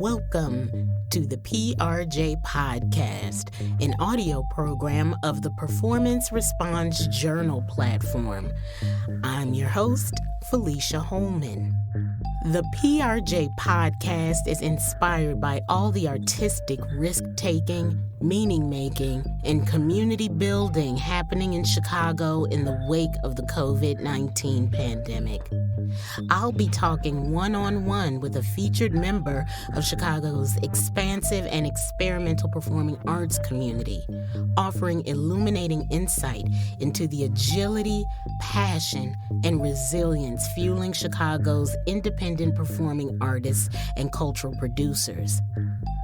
Welcome to the PRJ Podcast, an audio program of the Performance Response Journal platform. I'm your host, Felicia Holman. The PRJ Podcast is inspired by all the artistic risk-taking, meaning-making, and community building happening in Chicago in the wake of the COVID-19 pandemic. I'll be talking one-on-one with a featured member of Chicago's expansive and experimental performing arts community, offering illuminating insight into the agility, passion, and resilience fueling Chicago's independent performing artists and cultural producers.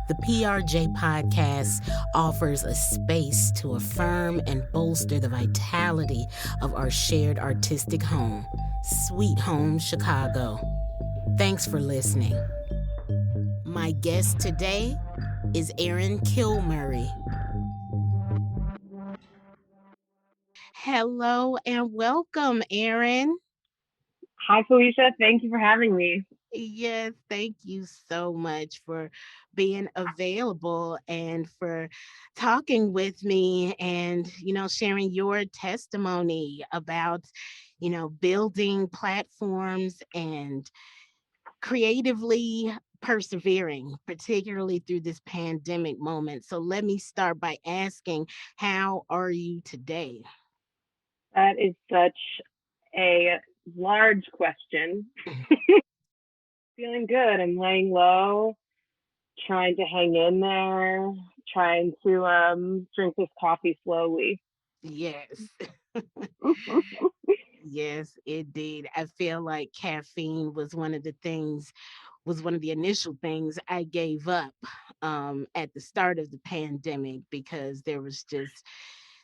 The PRJ Podcast offers a space to affirm and bolster the vitality of our shared artistic home, Sweet Home Chicago. Thanks for listening. My guest today is Erin Kilmurray. Hello and welcome, Erin. Hi, Felicia. Thank you for having me. Yes, thank you so much for being available and for talking with me and, sharing your testimony about, building platforms and creatively persevering, particularly through this pandemic moment. So let me start by asking, how are you today? That is such a large question. Feeling good. I'm laying low, trying to hang in there, trying to drink this coffee slowly. Yes. Yes, indeed. I feel like caffeine was one of the initial things I gave up at the start of the pandemic because there was just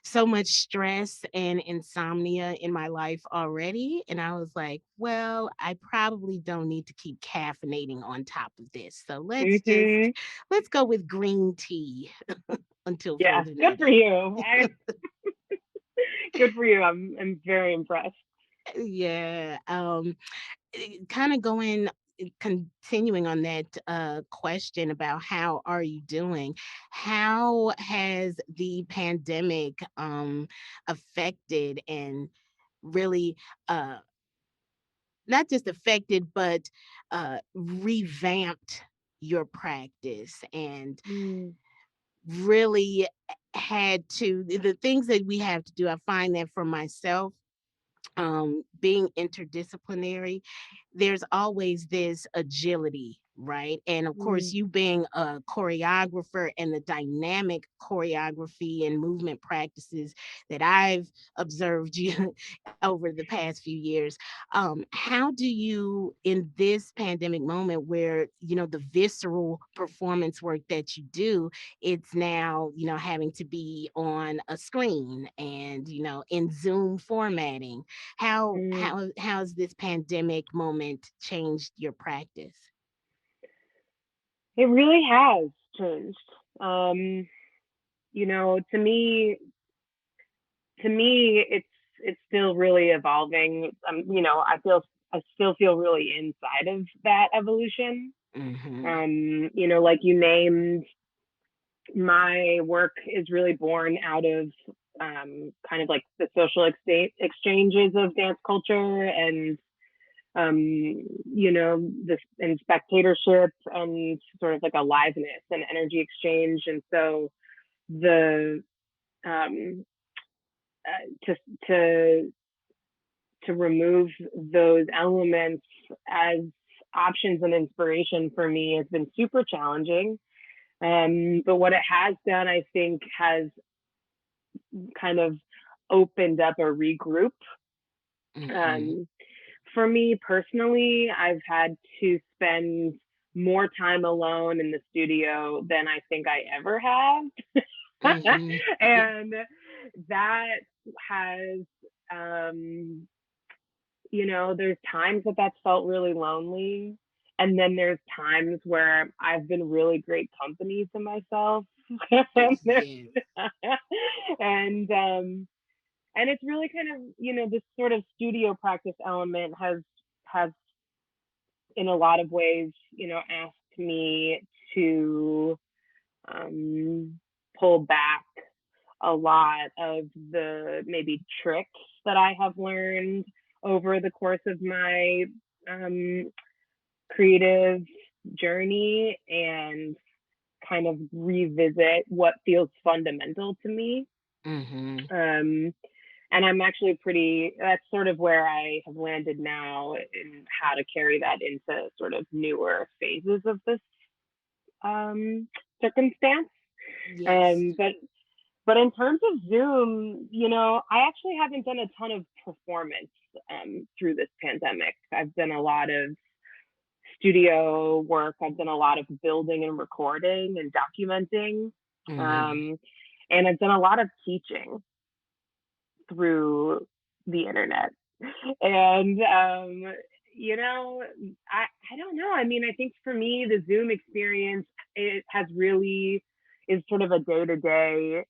so much stress and insomnia in my life already. And I was like, well, I probably don't need to keep caffeinating on top of this. So hmm let's go with green tea until Yeah, further good for notice. you. Good for you. I'm very impressed. Yeah. Kind of continuing on that question about how are you doing, how has the pandemic affected and really not just affected but revamped your practice and Mm, really had to the things that we have to do. I find that for myself, being interdisciplinary, there's always this agility, right? And of course, mm, you being a choreographer and the dynamic choreography and movement practices that I've observed you over the past few years, how do you, in this pandemic moment where, the visceral performance work that you do, it's now, having to be on a screen and, in Zoom formatting, mm. how's this pandemic moment changed your practice? It really has changed. Um, to me, it's still really evolving. I still feel really inside of that evolution. Mm-hmm. Like you named, my work is really born out of kind of like the social exchanges of dance culture and um, this and spectatorship and sort of like aliveness and energy exchange. And so the um, to to to remove those elements as options and inspiration for me has been super challenging. But what it has done, I think, has kind of opened up a regroup. Mm-hmm. Um, for me personally, I've had to spend more time alone in the studio than I think I ever have. Mm-hmm. And that has um, there's times that's felt really lonely. And then there's times where I've been really great company to myself. and Yes. and it's really kind of, this sort of studio practice element has in a lot of ways, asked me to um, pull back a lot of the maybe tricks that I have learned over the course of my um, creative journey and kind of revisit what feels fundamental to me. Mm-hmm. And I'm actually that's sort of where I have landed now in how to carry that into sort of newer phases of this circumstance. Yes. But in terms of Zoom, I actually haven't done a ton of performance through this pandemic. I've done a lot of studio work. I've done a lot of building and recording and documenting. Mm-hmm. Um, and I've done a lot of teaching through the internet. And I don't know. I mean, I think for me, the Zoom experience it has really is sort of a day to day.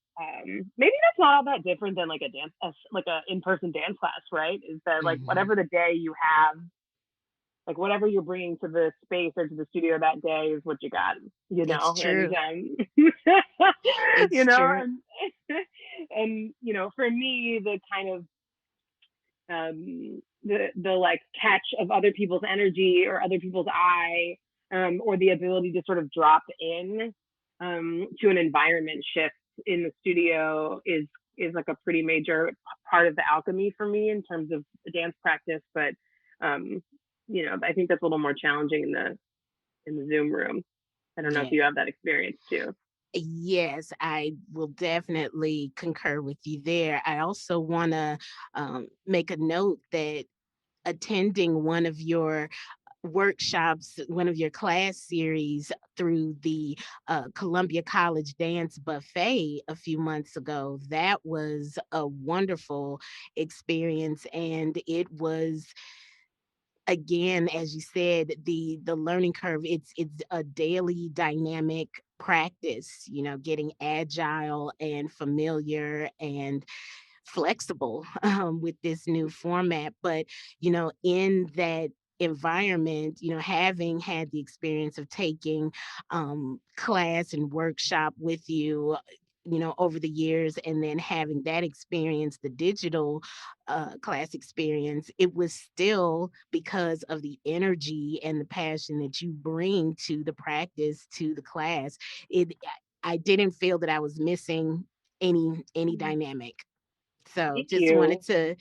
Maybe that's not all that different than like like a in person dance class, right? Is that like Mm-hmm. whatever the day you have, like whatever you're bringing to the space or to the studio that day is what you got, It's and true. It's true. and for me, the kind of the like catch of other people's energy or other people's eye, or the ability to sort of drop in to an environment shift in the studio is like a pretty major part of the alchemy for me in terms of dance practice. But um, I think that's a little more challenging in the Zoom room. I don't know if Yeah. you have that experience too. Yes, I will definitely concur with you there. I also want to make a note that attending one of your workshops, one of your class series through the Columbia College Dance Buffet a few months ago, that was a wonderful experience. And it was, again, as you said, the learning curve, it's a daily dynamic practice, getting agile and familiar and flexible with this new format. But, in that environment, having had the experience of taking class and workshop with you, over the years, and then having that experience, the digital class experience, it was still because of the energy and the passion that you bring to the practice, to the class. I didn't feel that I was missing any dynamic. So Thank just wanted you. to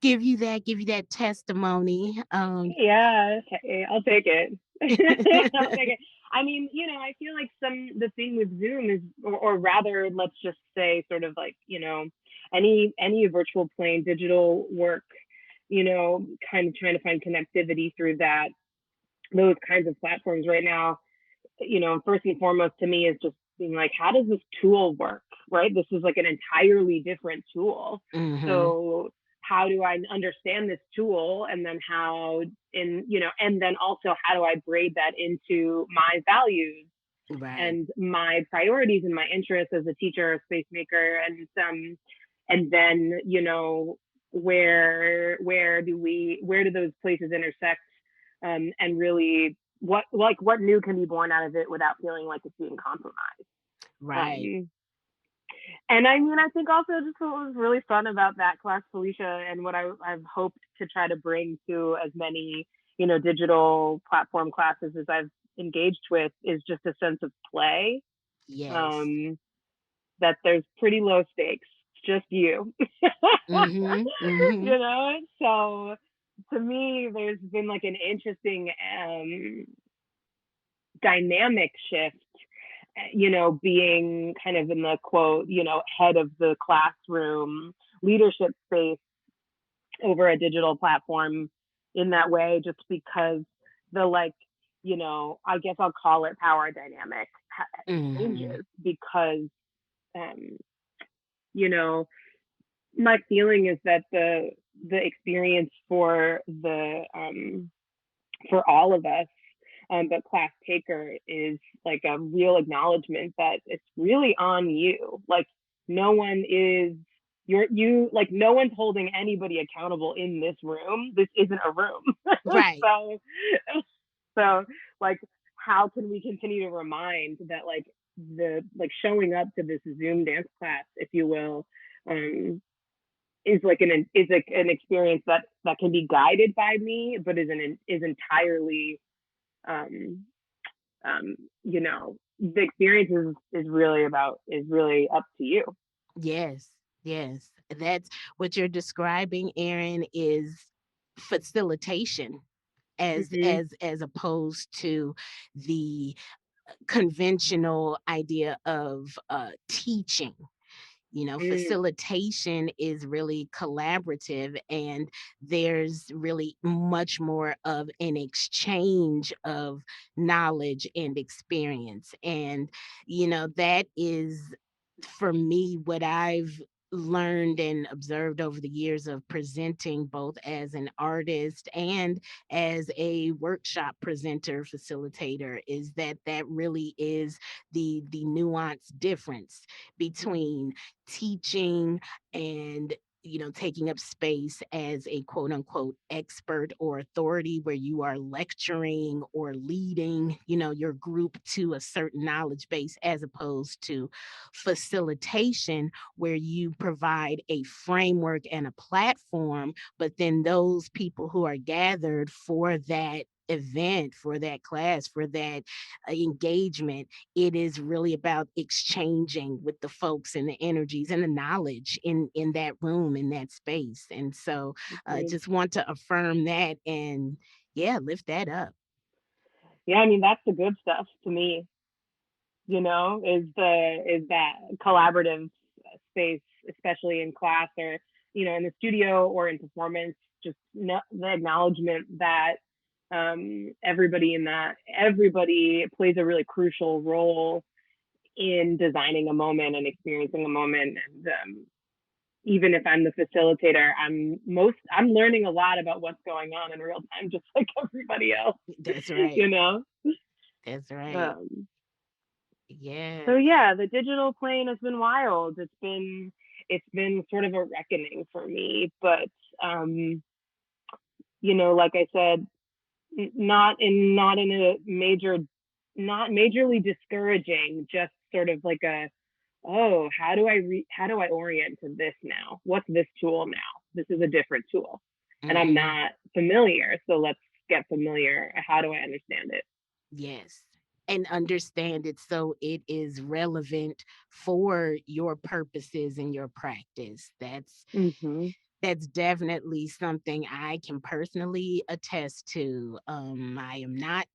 give you that testimony. Yeah, okay, I'll take it. I'll take it. I mean, I feel like the thing with Zoom is, or rather, let's just say, sort of like, any virtual plane, digital work, kind of trying to find connectivity through those kinds of platforms right now. First and foremost to me is just being like, how does this tool work? Right? This is like an entirely different tool. Mhm. So how do I understand this tool? And then and then also how do I braid that into my values Right. and my priorities and my interests as a teacher or space maker? And then, where do those places intersect, and really what new can be born out of it without feeling like it's being compromised. Right. um and I mean, I think also just what was really fun about that class, Felicia, and what I've hoped to try to bring to as many digital platform classes as I've engaged with is just a sense of play. Yes. um that there's pretty low stakes, it's just you. Mhm. Mhm. So to me, there's been like an interesting dynamic shift, being kind of in the quote, head of the classroom leadership space over a digital platform in that way, just because the like, I guess I'll call it power dynamic Mhm. changes because, um, you know, my feeling is that the experience for all of us, but class taker is like a real acknowledgement that it's really on you. Like no one is like no one's holding anybody accountable in this room. This isn't a room. Right. so so like how can we continue to remind that like the like showing up to this Zoom dance class, if you will, um, is like an experience that can be guided by me, but is entirely um, um, you know, the experience is really up to you. Yes, yes. That's what you're describing, Aaron, is facilitation Hmm. as opposed to the conventional idea of teaching. Mm. Facilitation is really collaborative, and there's really much more of an exchange of knowledge and experience. And, that is for me what I've learned and observed over the years of presenting both as an artist and as a workshop presenter facilitator is that really is the nuance difference between teaching and taking up space as a quote unquote expert or authority where you are lecturing or leading your group to a certain knowledge base, as opposed to facilitation where you provide a framework and a platform, but then those people who are gathered for that event, for that class, for that engagement, it is really about exchanging with the folks and the energies and the knowledge in that room, in that space. And so Mhm. just want to affirm that and yeah, lift that up. Yeah, I mean that's the good stuff to me. Is that collaborative space, especially in class or in the studio or in performance. Just the acknowledgement that everybody plays a really crucial role in designing a moment and experiencing a moment. And even if I'm the facilitator, I'm learning a lot about what's going on in real time, just like everybody else. That's you right. know. That's right. Um, so Yes. yeah, the digital plane has been wild. It's been sort of a reckoning for me, but um, like I said, not in a not majorly discouraging, just sort of like a, oh, how do I orient to this now? What's this tool now? This is a different tool, and I'm Hmm. not familiar. So let's get familiar. How do I understand it? Yes. And understand it so it is relevant for your purposes and your practice. Mm-hmm. That's definitely something I can personally attest to. I am not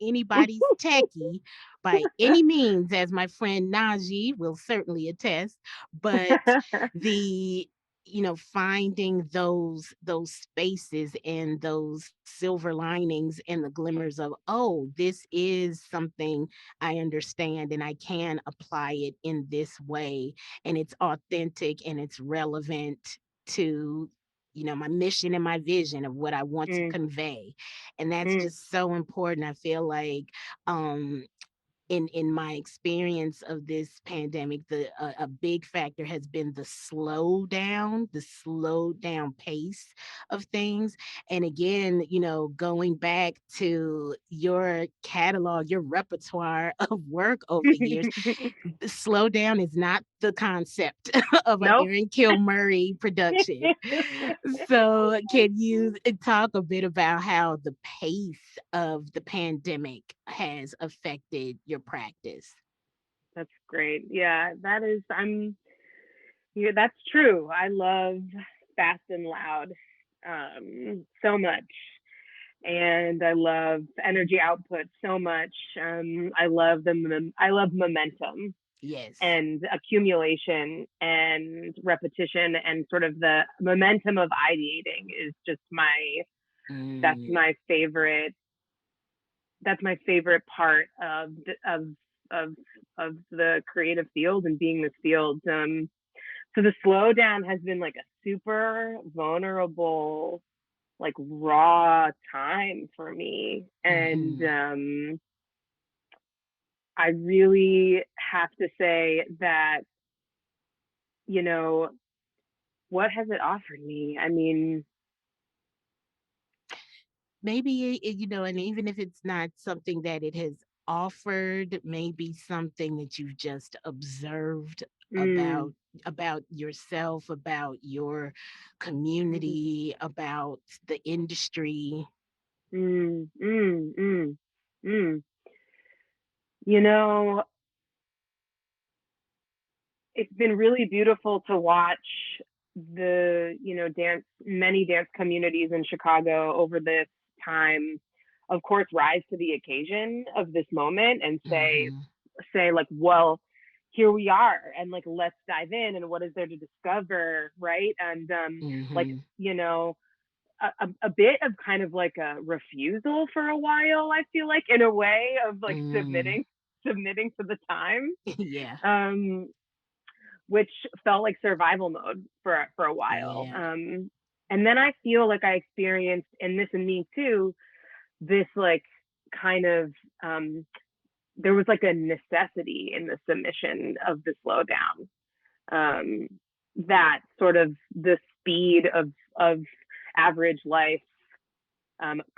anybody's techie by any means, as my friend Najee will certainly attest, but the finding those spaces and those silver linings and the glimmers of, oh, this is something I understand and I can apply it in this way, and it's authentic and it's relevant to my mission and my vision of what I want to Mm, convey. And that's mm, just so important. I feel like um in my experience of this pandemic, a big factor has been the slowed down pace of things. And again, going back to your catalog, your repertoire of work over the years, slow down is not the concept of an nope. Aaron Kilmurray production. So, can you talk a bit about how the pace of the pandemic has affected your practice? That's great. Yeah, yeah, that's true. I love fast and loud so much. And I love energy output so much. I love momentum Yes. and accumulation and repetition, and sort of the momentum of ideating is just that's Mm, my favorite part of of the creative field and being this field. So the slowdown has been like a super vulnerable, like raw time for me, and mhm. I really have to say that, you know what has it offered me? I mean, maybe and even if it's not something that it has offered, maybe something that you've just observed Mm, about yourself, about your mhm, community, about the industry. mm, mm, mm, mm. You know, it's been really beautiful to watch many dance communities in Chicago over this time, of course, rise to the occasion of this moment and Mhm. say like, well, here we are, and like, let's dive in, and what is there to discover, right? And like, Mhm. you know, a bit of kind of like a refusal for a while, I feel like, in a way of like Mm. submitting to the time. Yeah. Um, which felt like survival mode for a while. Yeah. And then I feel like I experienced, and this in me too, this like kind of there was like a necessity in the submission of the slowdown, um, that sort of the speed of average life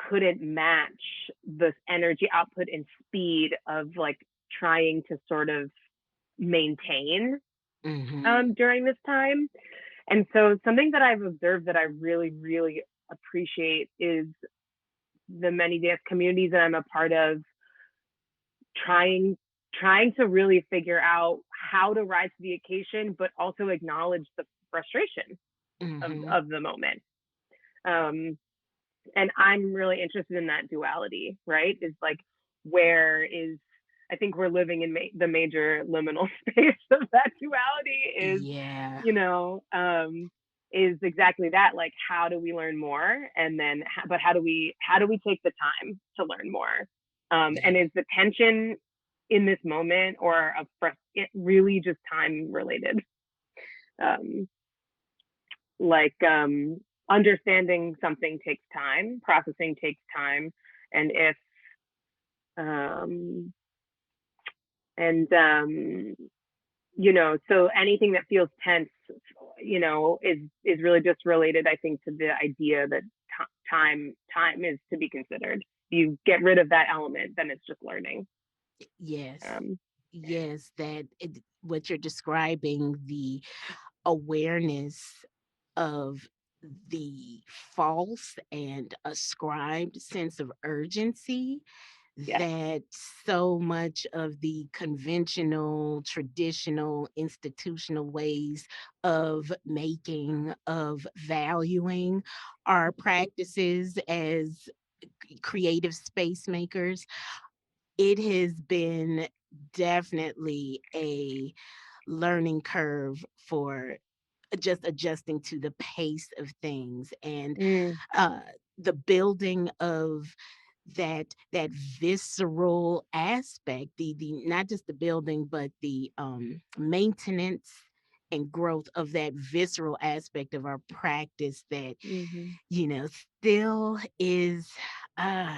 couldn't match the energy output and speed of like trying to sort of maintain Mhm. during this time. And so something that I've observed that I really, really appreciate is the many dance communities that I'm a part of trying trying to really figure out how to rise to the occasion, but also acknowledge the frustration Mhm. of the moment. Um, and I'm really interested in that duality, right? Is like, where is, I think we're living in the major liminal space of that duality is, Yeah. you know, is exactly that. Like, how do we learn more? And then, but how do we take the time to learn more? Yeah. And is the tension in this moment or it really just time related? Um, like understanding something takes time, processing takes time, and if um and so anything that feels tense, is really just related, I think, to the idea that time is to be considered. You get rid of that element, then it's just learning. Yes. um Yes, what you're describing, the awareness of the false and ascribed sense of urgency yes. that so much of the conventional, traditional, institutional ways of making, of valuing our practices as creative space makers, it has been definitely a learning curve for just adjusting to the pace of things, and Mm, uh the building of that visceral aspect, the not just the building but the maintenance and growth of that visceral aspect of our practice that mm-hmm. still is uh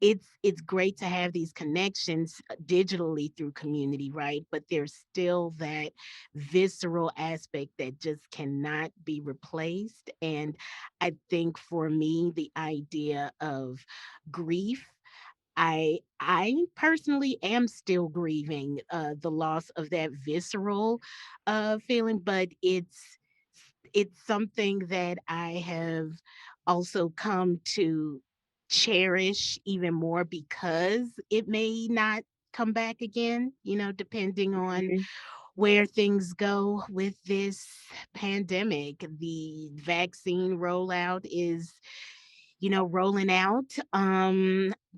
it's great to have these connections digitally through community, right? But there's still that visceral aspect that just cannot be replaced. And I think for me, the idea of grief, I personally am still grieving the loss of that visceral feeling, but it's something that I have also come to cherish even more because it may not come back again, depending on Mm-hmm. where things go with this pandemic. The vaccine rollout is rolling out.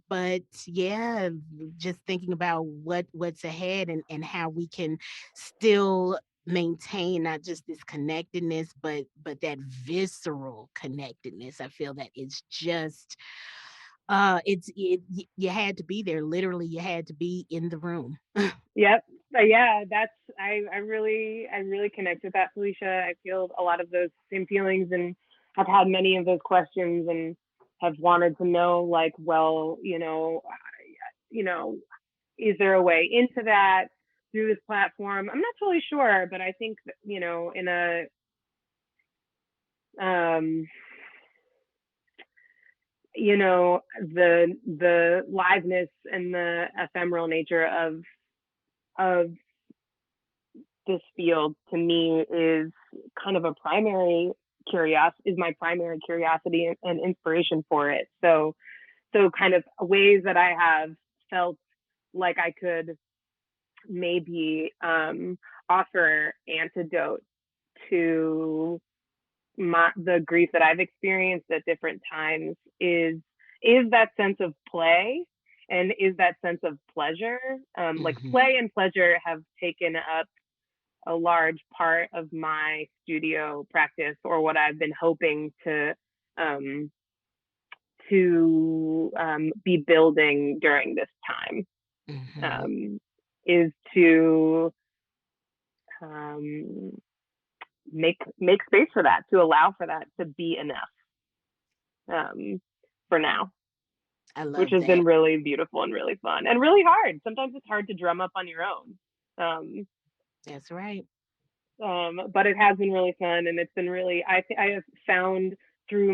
But yeah, just thinking about what's ahead, and how we can still maintain not just this connectedness but that visceral connectedness. I feel that it's just you had to be there, literally you had to be in the room. Yep. Yeah, that's I really connect with that, Felicia. I feel a lot of those same feelings and have had many of those questions and have wanted to know, like, well, you know, is there a way into that through this platform? I'm not totally sure, but I think that, in a um the liveness and the ephemeral nature of this field to me is kind of my primary curiosity and inspiration for it. So kind of ways that I have felt like I could maybe offer antidote to the grief that I've experienced at different times is that sense of play and is that sense of pleasure. Like play and pleasure have taken up a large part of my studio practice, or what I've been hoping um, to be building during this time, is to um, make space for that, to allow for that to be enough for now, I which love has been that. really beautiful and really fun and really hard. Sometimes it's hard to drum up on your own. Um, That's right. but it has been really fun, and it's been really, I have found through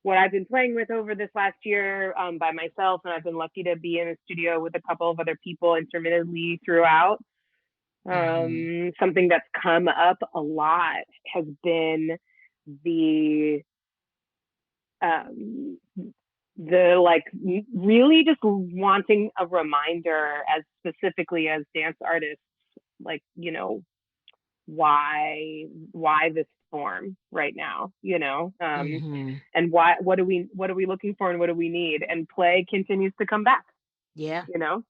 what I've been playing with over this last year by myself, and I've been lucky to be in a studio with a couple of other people intermittently throughout. Something that's come up a lot has been the um, the like really just wanting a reminder, as specifically as dance artists, like why this form right now, and what are we looking for and what do we need, and play continues Yeah. to come back,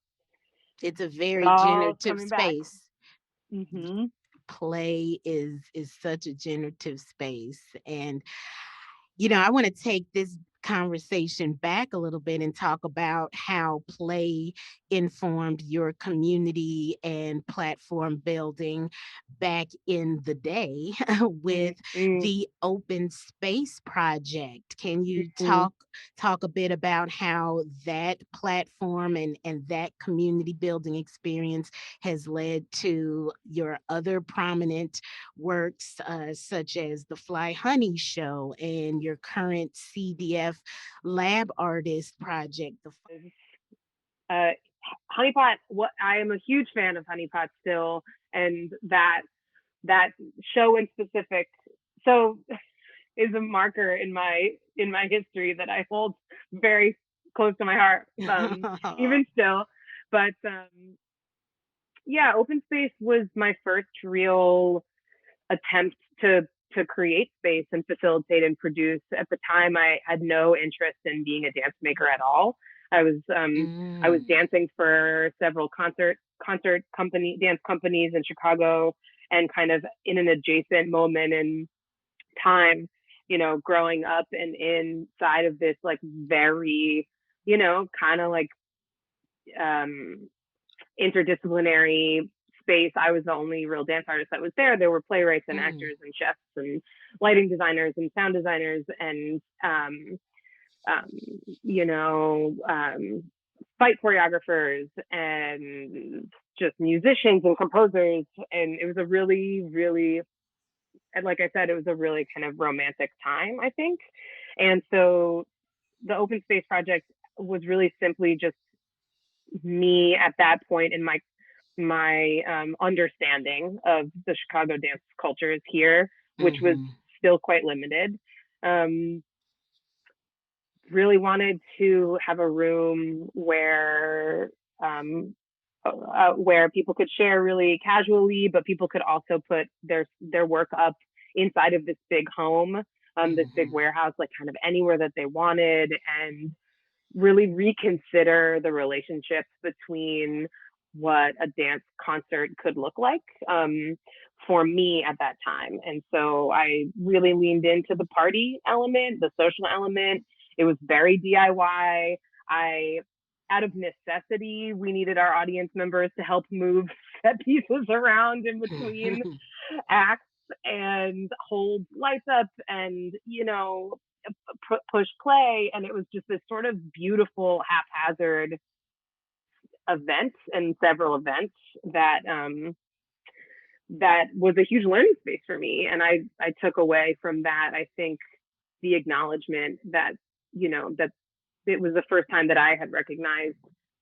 It's a it very all's generative coming back. space. Mm-hmm. Play is such a generative space. And I want to take this conversation back a little bit and talk about how play informed your community and platform building back in the day with Mm-hmm. the Open Space Project. Can you Mm-hmm. talk a bit about how that platform and that community building experience has led to your other prominent works, such as the Fly Honey Show and your current CDF Lab Artist project? uh, Honeypot, what I am a huge fan of Honeypot still, and that show in specific, so is a marker in my history that I hold very close to my heart, even still. But yeah, Open Space was my first real attempt to create space and facilitate and produce. At the time, I had no interest in being a dance maker at all. I was I was Mm. dancing for several dance companies in Chicago, and kind of in an adjacent moment in time, growing up and inside of this like very, kind of like um interdisciplinary space. I was the only real dance artist that was there. There were playwrights and Mm. actors and chefs and lighting designers and sound designers and um, you know fight choreographers and just musicians and composers. And it was a really, really, and like I said, it was a really kind of romantic time, I think. And so the Open Space Project was really simply just me at that point in my understanding of the Chicago dance cultures here, which was Mhm. still quite limited. Um, really wanted to have a room where people could share really casually, but people could also put their work up inside of this big home, this big Mhm. warehouse, like kind of anywhere that they wanted, and really reconsider the relationships between what a dance concert could look like, for me at that time. And so I really leaned into the party element, the social element. It was very DIY. I, out of necessity, we needed our audience members to help move set pieces around in between acts and hold lights up and, push play. And it was just this sort of beautiful haphazard event, and several events that was a huge learning space for me. And I took away from that, I think, the acknowledgement that, that it was the first time that I had recognized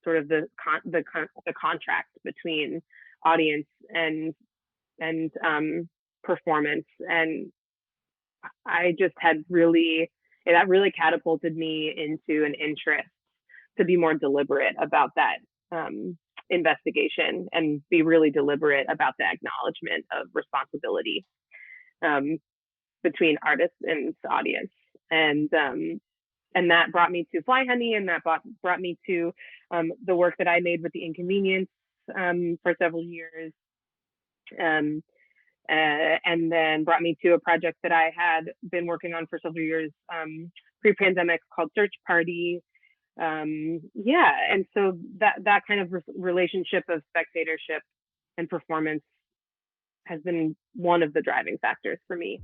sort of the contract between audience and performance. And I just had really, that really catapulted me into an interest to be more deliberate about that investigation and be really deliberate about the acknowledgement of responsibility um, between artist and audience. And that brought me to Fly Honey, and that brought me to the work that I made with the Inconvenience for several years. Um, and then brought me to a project that I had been working on for several years pre-pandemic called Search Party. Yeah, and so that kind of relationship of spectatorship and performance has been one of the driving factors for me.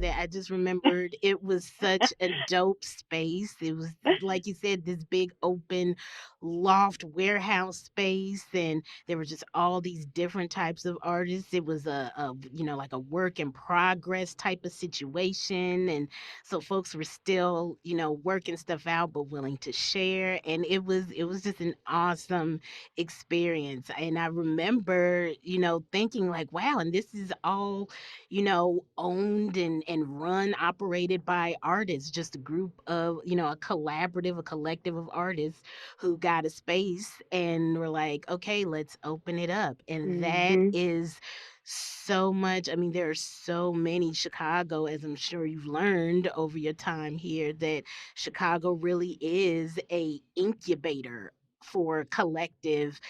That I just remembered it was such a dope space. It was, like you said, this big open loft warehouse space, and there were just all these different types of artists. It was a like a work in progress type of situation, and so folks were still working stuff out but willing to share, and it was just an awesome experience. And I remember thinking like, wow, and this is all owned and run, operated by artists, just a group of, a collaborative, a collective of artists who got a space and were like, okay, let's open it up. And that Mm-hmm. is so much. I mean, there are so many Chicago, as I'm sure you've learned over your time here, that Chicago really is a incubator for collective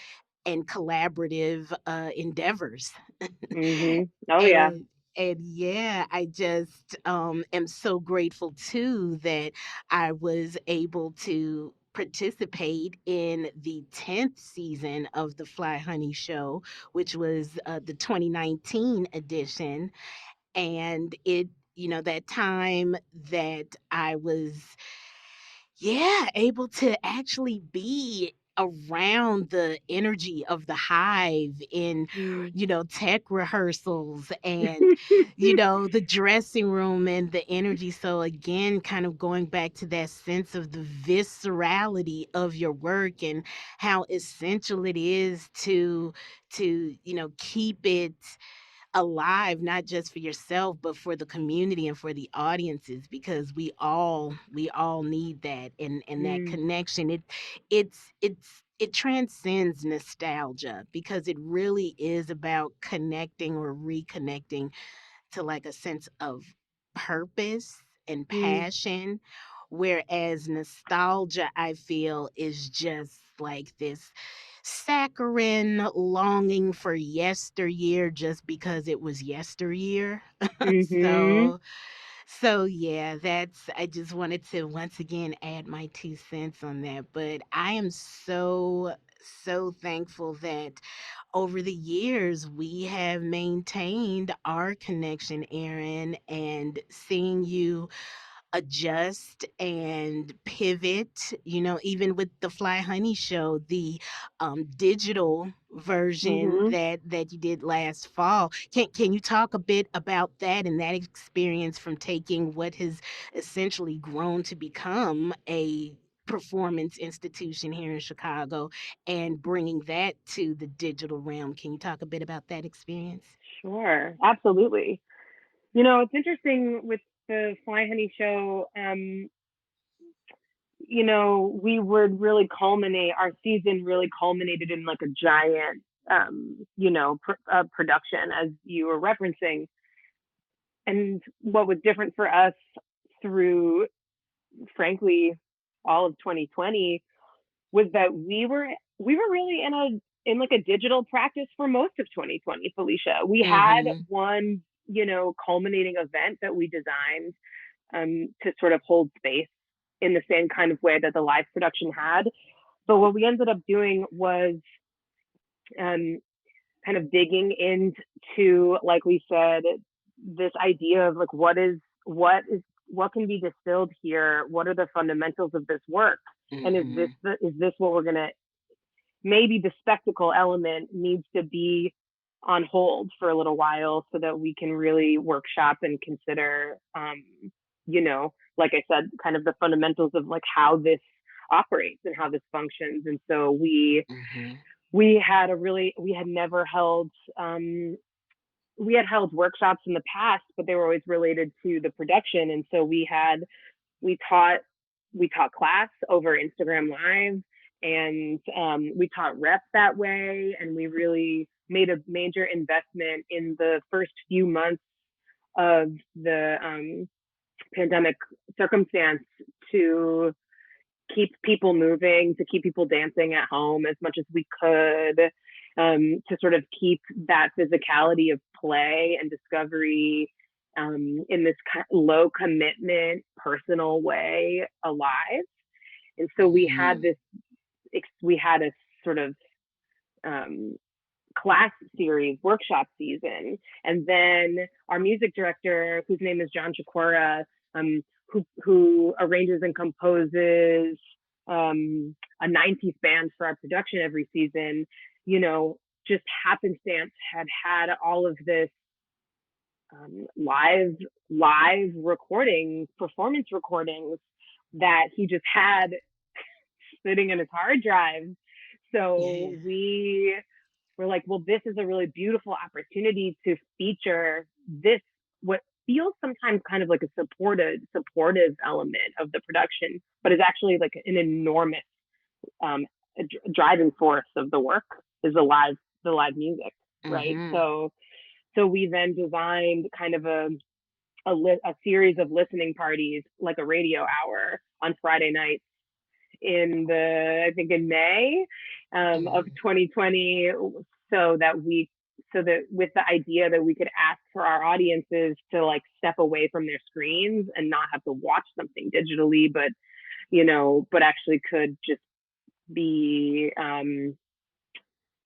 and collaborative endeavors. Mm-hmm. Oh yeah. And yeah, I just am so grateful too that I was able to participate in the 10th season of the Fly Honey Show, which was the 2019 edition. And that time that I was, yeah, able to actually be around the energy of the hive in Mm. tech rehearsals and the dressing room and the energy. So again, kind of going back to that sense of the viscerality of your work and how essential it is to keep it alive, not just for yourself but for the community and for the audiences, because we all need that, and that Mm. connection. It transcends nostalgia, because it really is about connecting or reconnecting to like a sense of purpose and Mm. passion, whereas nostalgia, I feel, is just like this saccharine longing for yesteryear just because it was yesteryear. Mm-hmm. So yeah, I just wanted to once again add my 2 cents on that. But I am so thankful that over the years we have maintained our connection, Erin, and seeing you adjust and pivot, even with the Fly Honey Show, the digital version Mm-hmm. that you did last fall. Can you talk a bit about that and that experience from taking what has essentially grown to become a performance institution here in Chicago and bringing that to the digital realm? Can you talk a bit about that experience? Sure. Absolutely. It's interesting with the Fly Honey Show. We would really culminate, our season really culminated in like a giant, production, as you were referencing. And what was different for us through, frankly, all of 2020 was that we were really in like a digital practice for most of 2020, Felicia. We had Mm-hmm. one, culminating event that we designed to sort of hold space in the same kind of way that the live production had. But what we ended up doing was um, kind of digging into, like we said, this idea of like what can be distilled here? What are the fundamentals of this work? And is Mm-hmm. this what we're gonna maybe the spectacle element needs to be on hold for a little while so that we can really workshop and consider, like I said, kind of the fundamentals of like how this operates and how this functions. And so Mm-hmm. we had never held, we had held workshops in the past, but they were always related to the production. And so we taught we taught class over Instagram Live, and we taught rep that way, and we really made a major investment in the first few months of the pandemic circumstance to keep people moving, to keep people dancing at home as much as we could, to sort of keep that physicality of play and discovery in this low commitment, personal way alive. And so Mm-hmm. we had a sort of um, class series workshop season. And then our music director, whose name is John Chikora, who arranges and composes a 90s band for our production every season, just happenstance had all of this live recordings, performance recordings that he just had sitting in his hard drive. So Yeah. we're like, well, this is a really beautiful opportunity to feature this, what feels sometimes kind of like a supportive element of the production, but is actually like an enormous um, driving force of the work is the live music, right? Mm-hmm. So we then designed kind of a series of listening parties, like a radio hour on Friday nights I think in May of Mm-hmm. 2020, so that with the idea that we could ask for our audiences to like step away from their screens and not have to watch something digitally, but actually could just be,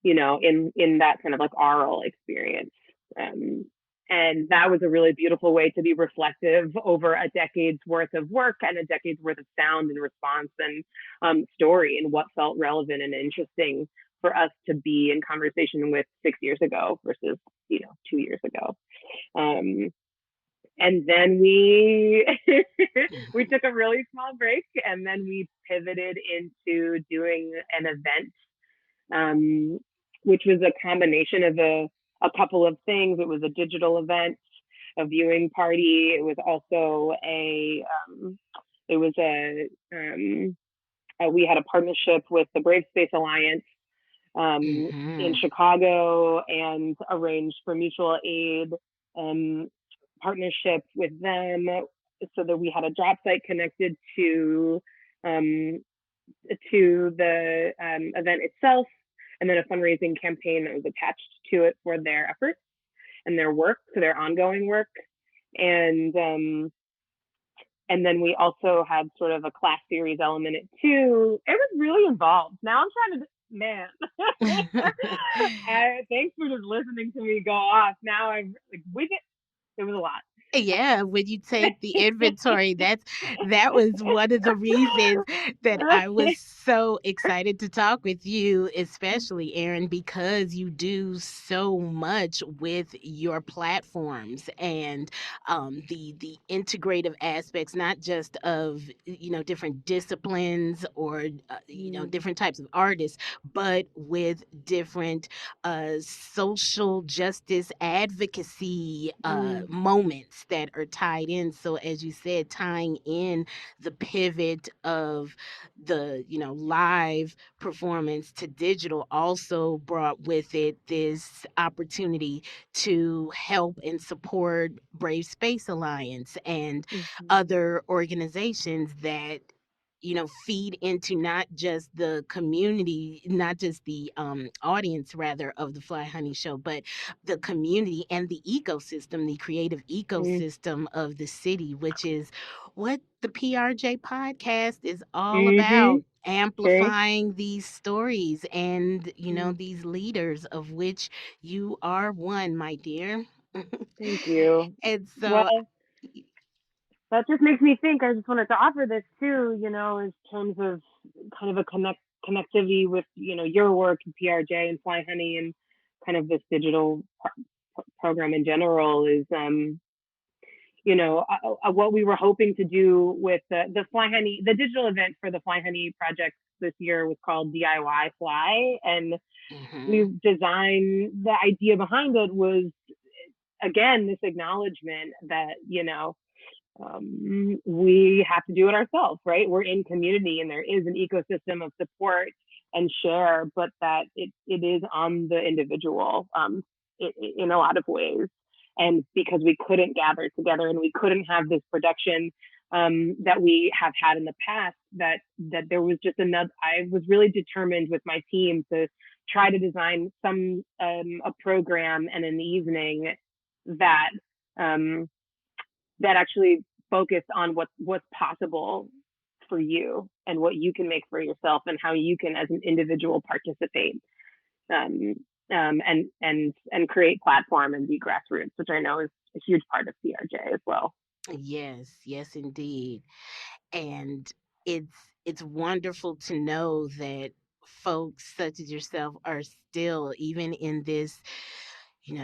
in that kind of like aural experience. Um, and that was a really beautiful way to be reflective over a decade's worth of work and a decade's worth of sound and response and story, and what felt relevant and interesting for us to be in conversation with 6 years ago versus 2 years ago. Um, and then we took a really small break, and then we pivoted into doing an event, um, which was a combination of a couple of things. It was a digital event, a viewing party. It was also it was we had a partnership with the Brave Space Alliance in Mm-hmm. Chicago, and arranged for mutual aid partnership with them, so that we had a drop site connected um, to the event itself, and then a fundraising campaign that was attached to it for their efforts and their work, for their ongoing work. And and then we also had sort of a class series element too. It was really involved. Now I'm trying to, man. Thanks for just listening to me go off. Now I'm like, it was a lot. Yeah, when you take the inventory, that was one of the reasons that I was so excited to talk with you, especially Erin, because you do so much with your platforms and the integrative aspects, not just of different disciplines or Mm, different types of artists, but with different social justice advocacy mm, moments that are tied in. So, as you said, tying in the pivot of the live performance to digital also brought with it this opportunity to help and support Brave Space Alliance and mhm, other organizations that feed into not just the community, not just the audience rather of the Fly Honey Show, but the community and the ecosystem, the creative mm, ecosystem of the city, which is what the PRJ podcast is all mm-hmm. about. True. Amplifying these stories and Mm, these leaders of which you are one, my dear. thank you. And so Well, that just makes me think. I just wanted to offer this too, in terms of kind of a connectivity with, your work and PRJ and Fly Honey and kind of this digital program in general is, what we were hoping to do with the Fly Honey, the digital event for the Fly Honey project this year was called DIY Fly. And we designed, the idea behind it was, again, this acknowledgement that, we have to do it ourselves, right? We're in community and there is an ecosystem of support and share, but that it is on the individual in a lot of ways. And because we couldn't gather together and we couldn't have this production that we have had in the past, that there was just I was really determined with my team to try to design a program and an evening that that actually focused on what's possible for you and what you can make for yourself and how you can as an individual participate and create platform and be grassroots, which I know is a huge part of PRJ as well. Yes, indeed. And it's wonderful to know that folks such as yourself are still, even in this,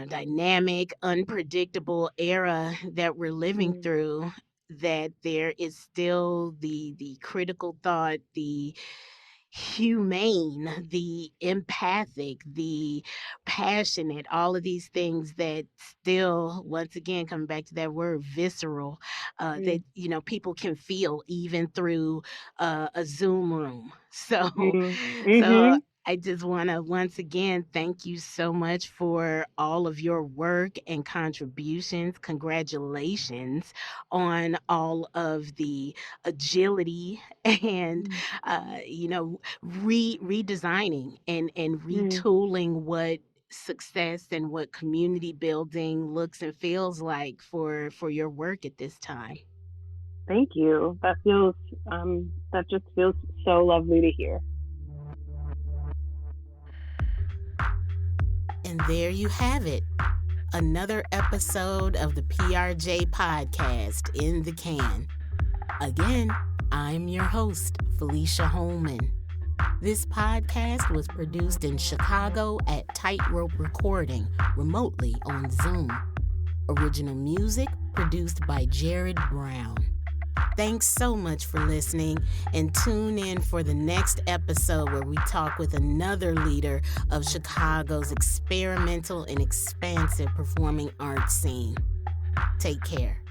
dynamic, unpredictable era that we're living through, that there is still the critical thought, the humane, the empathic, the passionate, all of these things that still, once again, coming back to that word visceral, that, people can feel even through a Zoom room. So I just want to once again thank you so much for all of your work and contributions. Congratulations on all of the agility and redesigning and retooling what success and what community building looks and feels like for your work at this time. Thank you. That just feels so lovely to hear. And there you have it. Another episode of the PRJ podcast in the can. Again, I'm your host, Felicia Holman. This podcast was produced in Chicago at Tightrope Recording, remotely on Zoom. Original music produced by Jared Brown. Thanks so much for listening, and tune in for the next episode where we talk with another leader of Chicago's experimental and expansive performing arts scene. Take care.